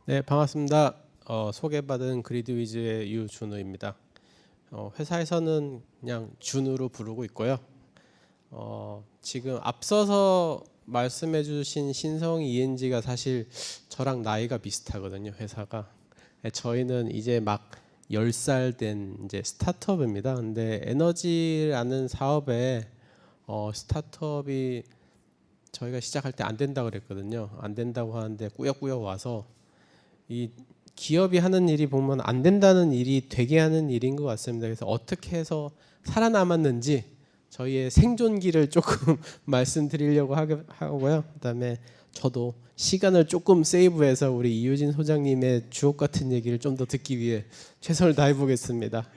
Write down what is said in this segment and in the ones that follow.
네, 반갑습니다. 소개받은 그리드위즈의 유준우입니다. 회사에서는 그냥 준우로 부르고 있고요. 지금 앞서서 말씀해주신 신성 ENG가 사실 저랑 나이가 비슷하거든요. 회사가. 저희는 이제 막 10살 된 이제 스타트업입니다. 근데 에너지라는 사업에 스타트업이 저희가 시작할 때 안 된다고 그랬거든요. 안 된다고 하는데 꾸역꾸역 와서 이 기업이 하는 일이 보면 안 된다는 일이 되게 하는 일인 것 같습니다. 그래서 어떻게 해서 살아남았는지 저희의 생존기를 조금 말씀드리려고 하고요. 그다음에 저도 시간을 조금 세이브해서 우리 이유진 소장님의 주옥 같은 얘기를 좀 더 듣기 위해 최선을 다해 보겠습니다.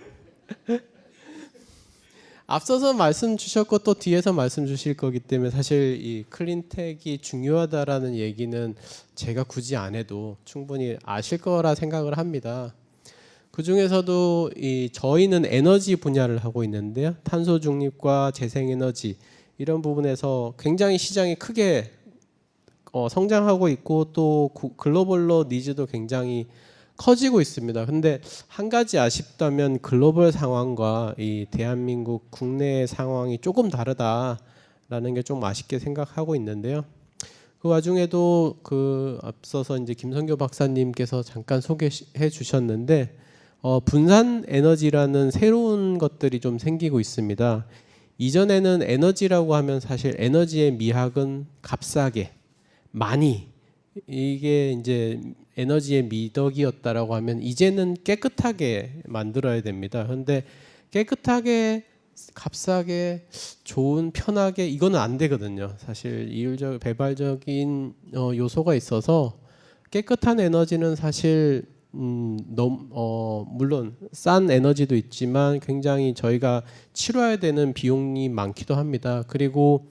앞서서 말씀 주셨고 또 뒤에서 말씀 주실 거기 때문에 사실 이 클린텍이 중요하다라는 얘기는 제가 굳이 안 해도 충분히 아실 거라 생각을 합니다. 그 중에서도 저희는 에너지 분야를 하고 있는데요. 탄소 중립과 재생에너지 이런 부분에서 굉장히 시장이 크게 성장하고 있고 또 글로벌로 니즈도 굉장히 커지고 있습니다. 근데 한 가지 아쉽다면 글로벌 상황과 이 대한민국 국내 상황이 조금 다르다라는 게 좀 아쉽게 생각하고 있는데요. 그 와중에도 그 앞서서 이제 김성교 박사님께서 잠깐 소개해 주셨는데 분산 에너지라는 새로운 것들이 좀 생기고 있습니다. 이전에는 에너지라고 하면 사실 에너지의 미학은 값싸게 많이 이게 이제 에너지의 미덕이었다라고 하면 이제는 깨끗하게 만들어야 됩니다. 그런데 깨끗하게 값싸게 좋은 편하게 이거는 안 되거든요. 사실 이율적 배발적인 요소가 있어서 깨끗한 에너지는 사실 물론 싼 에너지도 있지만 굉장히 저희가 치러야 되는 비용이 많기도 합니다. 그리고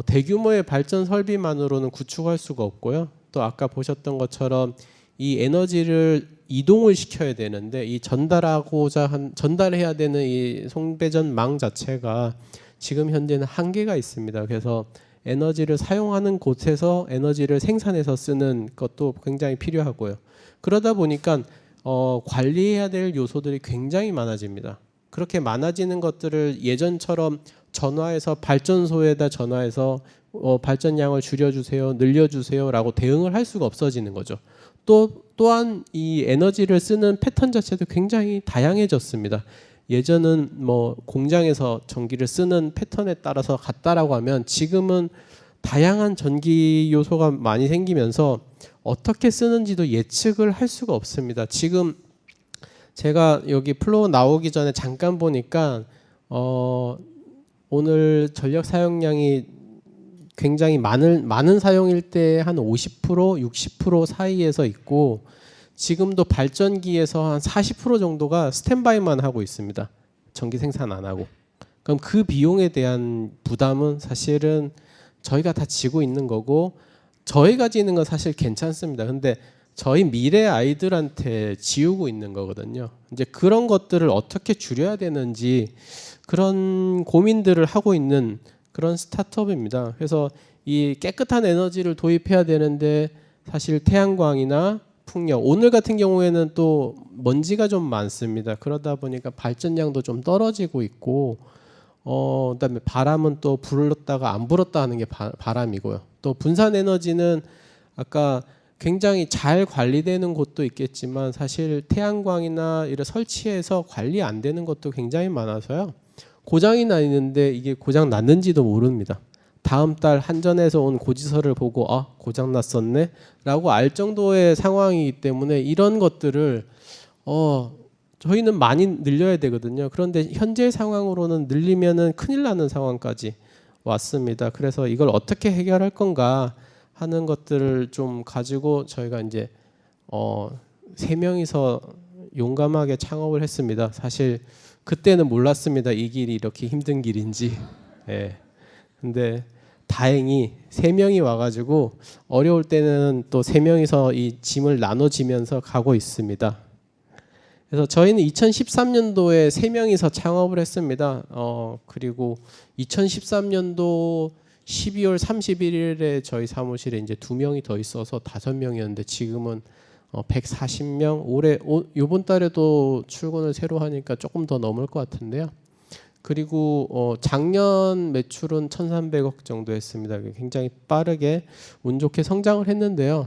대규모의 발전 설비만으로는 구축할 수가 없고요. 또 아까 보셨던 것처럼 이 에너지를 이동을 시켜야 되는데 이 전달해야 되는 이 송배전망 자체가 지금 현재는 한계가 있습니다. 그래서 에너지를 사용하는 곳에서 에너지를 생산해서 쓰는 것도 굉장히 필요하고요. 그러다 보니까 관리해야 될 요소들이 굉장히 많아집니다. 그렇게 많아지는 것들을 예전처럼 전화해서 발전소에다 전화해서 발전량을 줄여주세요, 늘려주세요라고 대응을 할 수가 없어지는 거죠. 또한 이 에너지를 쓰는 패턴 자체도 굉장히 다양해졌습니다. 예전은 뭐 공장에서 전기를 쓰는 패턴에 따라서 같다라고 하면 지금은 다양한 전기 요소가 많이 생기면서 어떻게 쓰는지도 예측을 할 수가 없습니다. 지금 제가 여기 플로우 나오기 전에 잠깐 보니까 오늘 전력 사용량이 굉장히 많은 사용일 때 한 50%, 60% 사이에서 있고 지금도 발전기에서 한 40% 정도가 스탠바이만 하고 있습니다. 전기 생산 안 하고. 그럼 그 비용에 대한 부담은 사실은 저희가 다 지고 있는 거고 저희가 지는 건 사실 괜찮습니다. 근데 저희 미래 아이들한테 지우고 있는 거거든요. 이제 그런 것들을 어떻게 줄여야 되는지 그런 고민들을 하고 있는 그런 스타트업입니다. 그래서 이 깨끗한 에너지를 도입해야 되는데 사실 태양광이나 풍력 오늘 같은 경우에는 또 먼지가 좀 많습니다. 그러다 보니까 발전량도 좀 떨어지고 있고 그다음에 바람은 또 불었다가 안 불었다 하는 게 바람이고요. 또 분산 에너지는 아까 굉장히 잘 관리되는 곳도 있겠지만 사실 태양광이나 이런 설치해서 관리 안 되는 것도 굉장히 많아서요. 고장이 나 있는데 이게 고장 났는지도 모릅니다. 다음 달 한전에서 온 고지서를 보고 고장 났었네 라고 알 정도의 상황이기 때문에 이런 것들을 저희는 많이 늘려야 되거든요. 그런데 현재 상황으로는 늘리면은 큰일 나는 상황까지 왔습니다. 그래서 이걸 어떻게 해결할 건가 하는 것들을 좀 가지고 저희가 이제 3명이서 용감하게 창업을 했습니다. 사실 그때는 몰랐습니다. 이 길이 이렇게 힘든 길인지. 예. 근데 다행히 3명이 와가지고 어려울 때는 또 3명이서 이 짐을 나눠지면서 가고 있습니다. 그래서 저희는 2013년도에 3명이서 창업을 했습니다. 그리고 2013년도 12월 31일에 저희 사무실에 이제 2명이 더 있어서 5명이었는데 지금은 140명 올해 이번 달에도 출근을 새로 하니까 조금 더 넘을 것 같은데요. 그리고 작년 매출은 1,300억 정도 했습니다. 굉장히 빠르게 운 좋게 성장을 했는데요.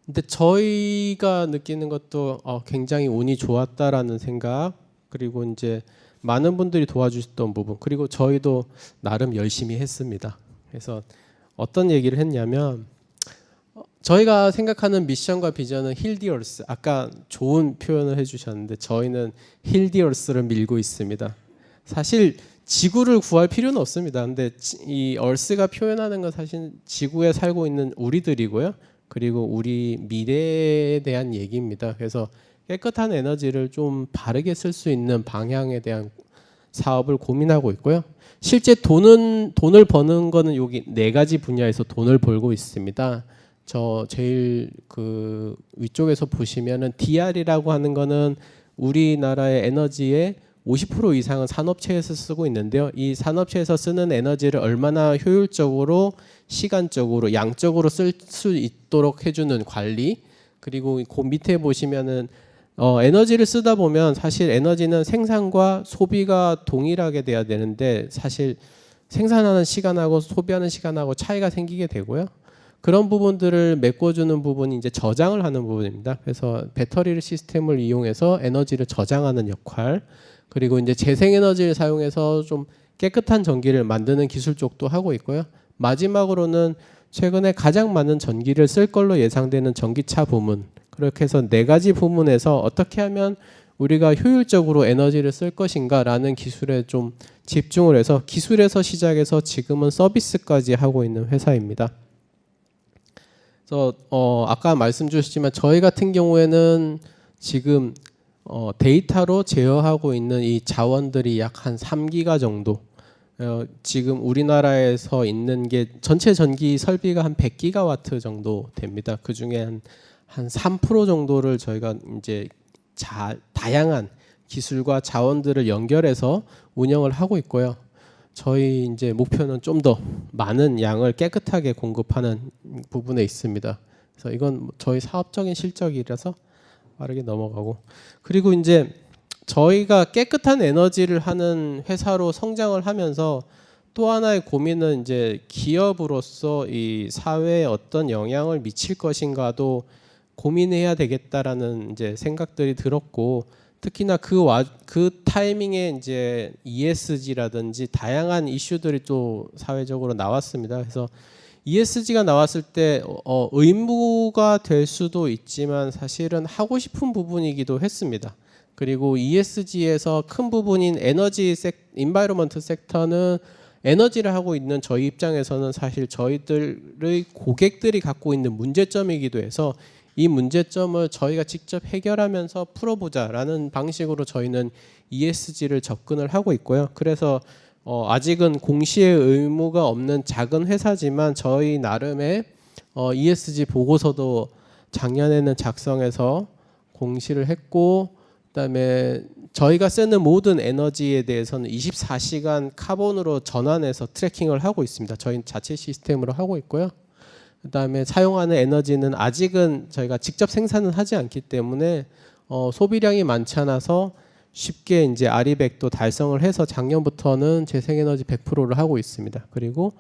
근데 저희가 느끼는 것도 굉장히 운이 좋았다라는 생각, 그리고 이제 많은 분들이 도와주셨던 부분, 그리고 저희도 나름 열심히 했습니다. 그래서 어떤 얘기를 했냐면, 저희가 생각하는 미션과 비전은 힐 디 얼스, 아까 좋은 표현을 해주셨는데 저희는 힐 디 얼스를 밀고 있습니다. 사실 지구를 구할 필요는 없습니다. 근데 이 얼스가 표현하는 건 사실 지구에 살고 있는 우리들이고요. 그리고 우리 미래에 대한 얘기입니다. 그래서 깨끗한 에너지를 좀 바르게 쓸 수 있는 방향에 대한 사업을 고민하고 있고요. 실제 돈을 버는 거는 여기 4가지 분야에서 돈을 벌고 있습니다. 저 제일 그 위쪽에서 보시면은 DR이라고 하는 거는 우리나라의 에너지의 50% 이상은 산업체에서 쓰고 있는데요. 이 산업체에서 쓰는 에너지를 얼마나 효율적으로, 시간적으로, 양적으로 쓸 수 있도록 해주는 관리. 그리고 그 밑에 보시면은 에너지를 쓰다 보면 사실 에너지는 생산과 소비가 동일하게 돼야 되는데 사실 생산하는 시간하고 소비하는 시간하고 차이가 생기게 되고요. 그런 부분들을 메꿔주는 부분이 이제 저장을 하는 부분입니다. 그래서 배터리 시스템을 이용해서 에너지를 저장하는 역할, 그리고 이제 재생에너지를 사용해서 좀 깨끗한 전기를 만드는 기술 쪽도 하고 있고요. 마지막으로는 최근에 가장 많은 전기를 쓸 걸로 예상되는 전기차 부문, 그렇게 해서 4가지 부문에서 어떻게 하면 우리가 효율적으로 에너지를 쓸 것인가라는 기술에 좀 집중을 해서 기술에서 시작해서 지금은 서비스까지 하고 있는 회사입니다. 그래서 아까 말씀 주셨지만 저희 같은 경우에는 지금 데이터로 제어하고 있는 이 자원들이 약 한 3기가 정도, 지금 우리나라에서 있는 게 전체 전기 설비가 한 100기가와트 정도 됩니다. 그 중에 한 3% 정도를 저희가 이제 다양한 기술과 자원들을 연결해서 운영을 하고 있고요. 저희 이제 목표는 좀 더 많은 양을 깨끗하게 공급하는 부분에 있습니다. 그래서 이건 저희 사업적인 실적이라서 빠르게 넘어가고, 그리고 이제 저희가 깨끗한 에너지를 하는 회사로 성장을 하면서 또 하나의 고민은 이제 기업으로서 이 사회에 어떤 영향을 미칠 것인가도 고민해야 되겠다라는 이제 생각들이 들었고, 특히나 그 타이밍에 이제 ESG라든지 다양한 이슈들이 또 사회적으로 나왔습니다. 그래서 ESG가 나왔을 때 의무가 될 수도 있지만 사실은 하고 싶은 부분이기도 했습니다. 그리고 ESG에서 큰 부분인 인바이러먼트 섹터는 에너지를 하고 있는 저희 입장에서는 사실 저희들의 고객들이 갖고 있는 문제점이기도 해서 이 문제점을 저희가 직접 해결하면서 풀어보자라는 방식으로 저희는 ESG를 접근을 하고 있고요. 그래서 아직은 공시의 의무가 없는 작은 회사지만 저희 나름의 ESG 보고서도 작년에는 작성해서 공시를 했고, 그다음에 저희가 쓰는 모든 에너지에 대해서는 24시간 카본으로 전환해서 트래킹을 하고 있습니다. 저희 자체 시스템으로 하고 있고요. 그다음에 사용하는 에너지는 아직은 저희가 직접 생산은 하지 않기 때문에 소비량이 많지 않아서 쉽게 이제 아리백도 달성을 해서 작년부터는 재생에너지 100%를 하고 있습니다. 그리고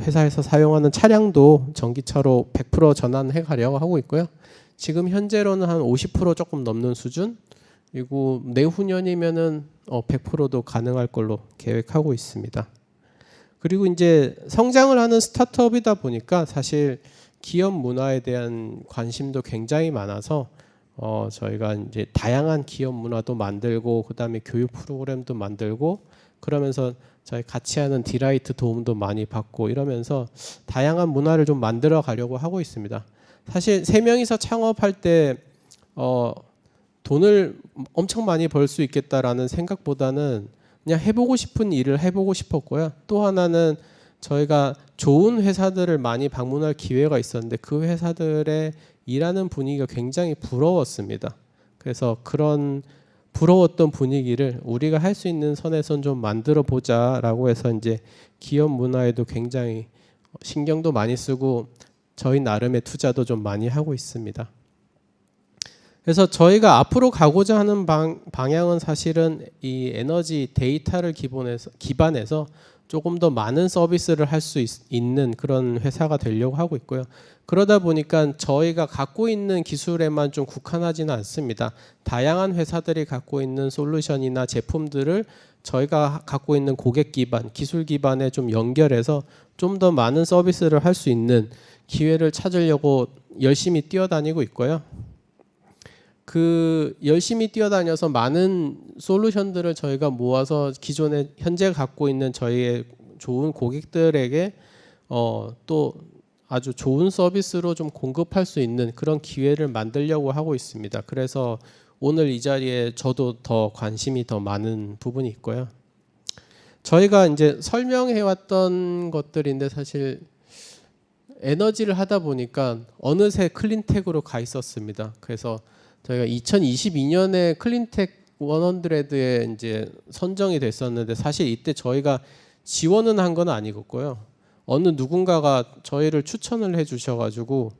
회사에서 사용하는 차량도 전기차로 100% 전환해 가려고 하고 있고요. 지금 현재로는 한 50% 조금 넘는 수준, 그리고 내후년이면은 100%도 가능할 걸로 계획하고 있습니다. 그리고 이제 성장을 하는 스타트업이다 보니까 사실 기업 문화에 대한 관심도 굉장히 많아서 저희가 이제 다양한 기업 문화도 만들고, 그다음에 교육 프로그램도 만들고, 그러면서 저희 같이 하는 디라이트 도움도 많이 받고 이러면서 다양한 문화를 좀 만들어 가려고 하고 있습니다. 사실 3명이서 창업할 때 돈을 엄청 많이 벌 수 있겠다라는 생각보다는 그냥 해보고 싶은 일을 해보고 싶었고요. 또 하나는 저희가 좋은 회사들을 많이 방문할 기회가 있었는데 그 회사들의 일하는 분위기가 굉장히 부러웠습니다. 그래서 그런 부러웠던 분위기를 우리가 할 수 있는 선에선 좀 만들어 보자라고 해서 이제 기업 문화에도 굉장히 신경도 많이 쓰고, 저희 나름의 투자도 좀 많이 하고 있습니다. 그래서 저희가 앞으로 가고자 하는 방향은 사실은 이 에너지 데이터를 기반해서 조금 더 많은 서비스를 할 수 있는 그런 회사가 되려고 하고 있고요. 그러다 보니까 저희가 갖고 있는 기술에만 좀 국한하지는 않습니다. 다양한 회사들이 갖고 있는 솔루션이나 제품들을 저희가 갖고 있는 고객 기반, 기술 기반에 좀 연결해서 좀 더 많은 서비스를 할 수 있는 기회를 찾으려고 열심히 뛰어다니고 있고요. 그 열심히 뛰어다녀서 많은 솔루션들을 저희가 모아서 기존에 현재 갖고 있는 저희의 좋은 고객들에게 또 아주 좋은 서비스로 좀 공급할 수 있는 그런 기회를 만들려고 하고 있습니다. 그래서 오늘 이 자리에 저도 더 관심이 더 많은 부분이 있고요. 저희가 이제 설명해 왔던 것들인데 사실 에너지를 하다 보니까 어느새 클린텍으로 가 있었습니다. 그래서 저희가 2022년에 클린텍 100에 이제 선정이 됐었는데 사실 이때 저희가 지원은 한 건 아니었고요. 어느 누군가가 저희를 추천을 해주셔가지고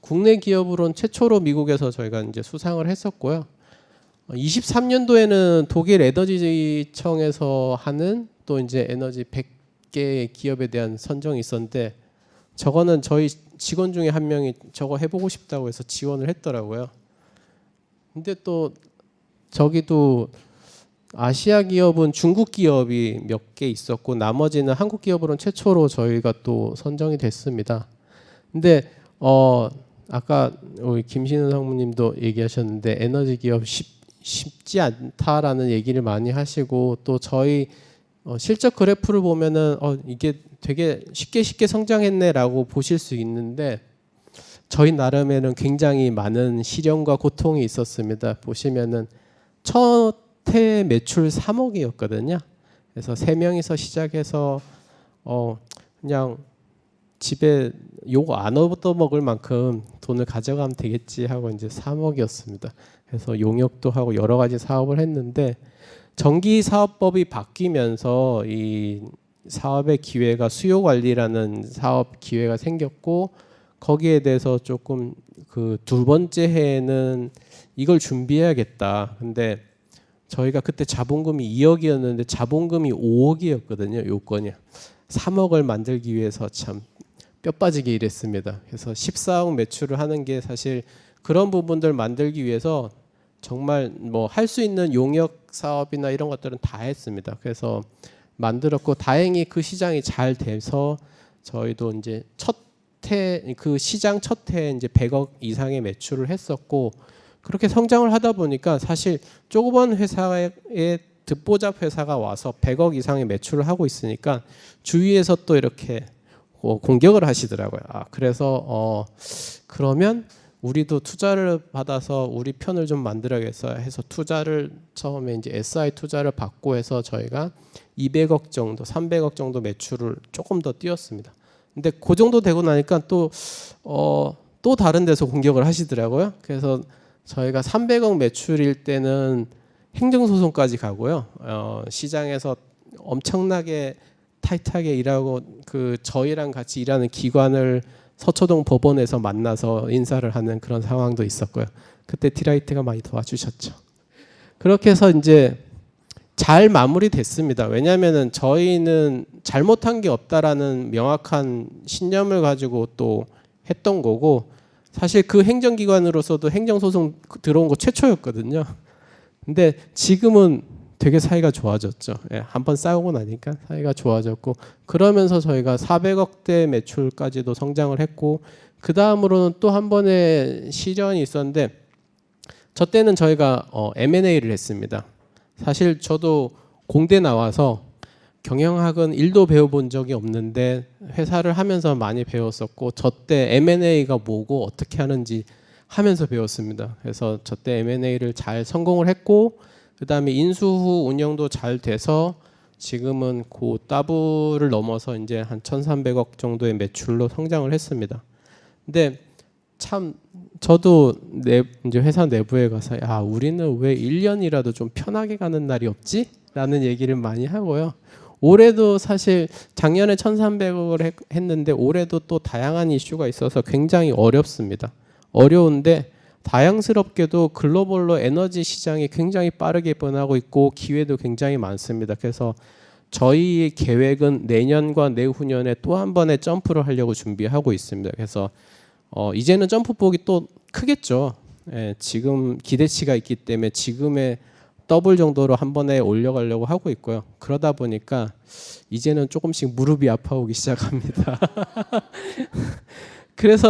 국내 기업으로는 최초로 미국에서 저희가 이제 수상을 했었고요. 23년도에는 독일 에너지청에서 하는 또 이제 에너지 100개 기업에 대한 선정이 있었는데 저거는 저희 직원 중에 한 명이 저거 해보고 싶다고 해서 지원을 했더라고요. 근데 또 저기도 아시아 기업은 중국 기업이 몇 개 있었고 나머지는 한국 기업으로는 최초로 저희가 또 선정이 됐습니다. 근데 아까 우리 김신우 상무님도 얘기하셨는데 에너지 기업 쉽지 않다라는 얘기를 많이 하시고 또 저희 실적 그래프를 보면은 이게 되게 쉽게 성장했네라고 보실 수 있는데 저희 나름에는 굉장히 많은 시련과 고통이 있었습니다. 보시면은 첫 해 매출 3억이었거든요. 그래서 3명이서 시작해서 그냥 집에 욕 안 얻어먹을 만큼 돈을 가져가면 되겠지 하고 이제 3억이었습니다. 그래서 용역도 하고 여러 가지 사업을 했는데 정기 사업법이 바뀌면서 이 사업의 기회가 수요 관리라는 사업 기회가 생겼고 거기에 대해서 조금 그 두 번째 해에는 이걸 준비해야겠다. 근데 저희가 그때 자본금이 2억이었는데 자본금이 5억이었거든요. 요건이 3억을 만들기 위해서 참 뼈 빠지게 일했습니다. 그래서 14억 매출을 하는 게 사실 그런 부분들 만들기 위해서 정말 뭐 할 수 있는 용역 사업이나 이런 것들은 다 했습니다. 그래서 만들었고 다행히 그 시장이 잘 돼서 저희도 이제 그 시장 첫 해에 이제 100억 이상의 매출을 했었고 그렇게 성장을 하다 보니까 사실 조그만 회사에 듣보잡 회사가 와서 100억 이상의 매출을 하고 있으니까 주위에서 또 이렇게 공격을 하시더라고요. 그래서 그러면 우리도 투자를 받아서 우리 편을 좀 만들어야겠어 해서 투자를 처음에 이제 SI 투자를 받고 해서 저희가 200억 정도, 300억 정도 매출을 조금 더 띄웠습니다. 근데 그 정도 되고 나니까 또 다른 데서 공격을 하시더라고요. 그래서 저희가 300억 매출일 때는 행정소송까지 가고요. 시장에서 엄청나게 타이트하게 일하고 그 저희랑 같이 일하는 기관을 서초동 법원에서 만나서 인사를 하는 그런 상황도 있었고요. 그때 디라이트가 많이 도와주셨죠. 그렇게 해서 이제 잘 마무리됐습니다. 왜냐하면은 저희는 잘못한 게 없다라는 명확한 신념을 가지고 또 했던 거고 사실 그 행정기관으로서도 행정소송 들어온 거 최초였거든요. 근데 지금은 되게 사이가 좋아졌죠. 한번 싸우고 나니까 사이가 좋아졌고 그러면서 저희가 400억대 매출까지도 성장을 했고 그 다음으로는 또 한 번의 시련이 있었는데 저 때는 저희가 M&A를 했습니다. 사실 저도 공대 나와서 경영학은 1도 배워본 적이 없는데 회사를 하면서 많이 배웠었고 저 때 M&A가 뭐고 어떻게 하는지 하면서 배웠습니다. 그래서 저 때 M&A를 잘 성공을 했고 그 다음에 인수 후 운영도 잘 돼서 지금은 그 따블을 넘어서 이제 한 1,300억 정도의 매출로 성장을 했습니다. 근데 참 저도 이제 회사 내부에 가서 우리는 왜 1년이라도 좀 편하게 가는 날이 없지? 라는 얘기를 많이 하고요. 올해도 사실 작년에 1,300억을 했는데 올해도 또 다양한 이슈가 있어서 굉장히 어렵습니다. 어려운데 다양스럽게도 글로벌로 에너지 시장이 굉장히 빠르게 변하고 있고 기회도 굉장히 많습니다. 그래서 저희 계획은 내년과 내후년에 또 한 번의 점프를 하려고 준비하고 있습니다. 그래서 이제는 점프폭이 또 크겠죠. 예, 지금 기대치가 있기 때문에 지금의 더블 정도로 한 번에 올려가려고 하고 있고요. 그러다 보니까 이제는 조금씩 무릎이 아파오기 시작합니다. 그래서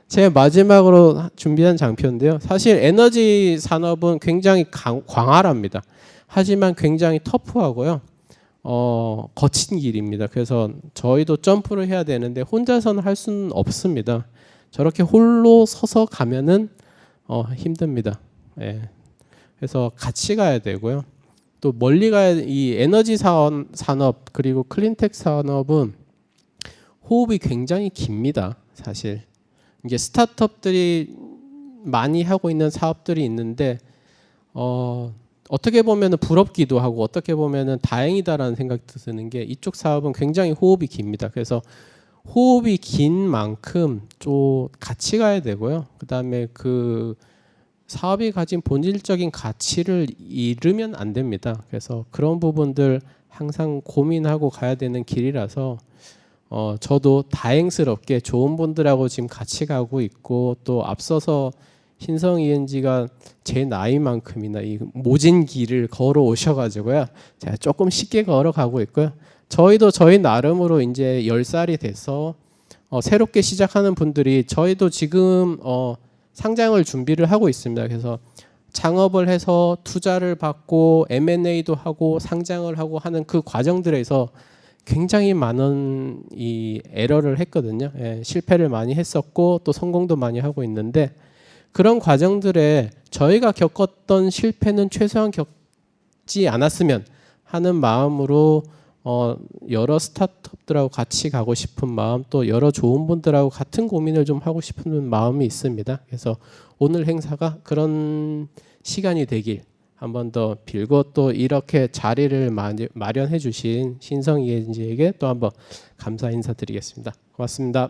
제가 마지막으로 준비한 장표인데요. 사실 에너지 산업은 굉장히 광활합니다. 하지만 굉장히 터프하고요. 거친 길입니다. 그래서 저희도 점프를 해야 되는데 혼자서는 할 수는 없습니다. 저렇게 홀로 서서 가면은 힘듭니다. 예. 그래서 같이 가야 되고요. 또 멀리 가야 이 에너지 산업 그리고 클린텍 산업은 호흡이 굉장히 깁니다. 사실 이게 스타트업들이 많이 하고 있는 사업들이 있는데 어떻게 보면은 부럽기도 하고 어떻게 보면은 다행이다라는 생각이 드는 게 이쪽 사업은 굉장히 호흡이 깁니다. 그래서 호흡이 긴 만큼 좀 같이 가야 되고요. 그다음에 그 사업이 가진 본질적인 가치를 잃으면 안 됩니다. 그래서 그런 부분들 항상 고민하고 가야 되는 길이라서 저도 다행스럽게 좋은 분들하고 지금 같이 가고 있고 또 앞서서 신성 ENG가 제 나이만큼이나 이 모진 길을 걸어 오셔가지고요. 제가 조금 쉽게 걸어가고 있고요. 저희도 저희 나름으로 이제 10살이 돼서 새롭게 시작하는 분들이 저희도 지금 상장을 준비를 하고 있습니다. 그래서 창업을 해서 투자를 받고 M&A도 하고 상장을 하고 하는 그 과정들에서 굉장히 많은 이 에러를 했거든요. 예, 실패를 많이 했었고 또 성공도 많이 하고 있는데 그런 과정들에 저희가 겪었던 실패는 최소한 겪지 않았으면 하는 마음으로 여러 스타트업들하고 같이 가고 싶은 마음 또 여러 좋은 분들하고 같은 고민을 좀 하고 싶은 마음이 있습니다. 그래서 오늘 행사가 그런 시간이 되길 한 번 더 빌고 또 이렇게 자리를 마련해 주신 신성 ENG에게 또 한번 감사 인사드리겠습니다. 고맙습니다.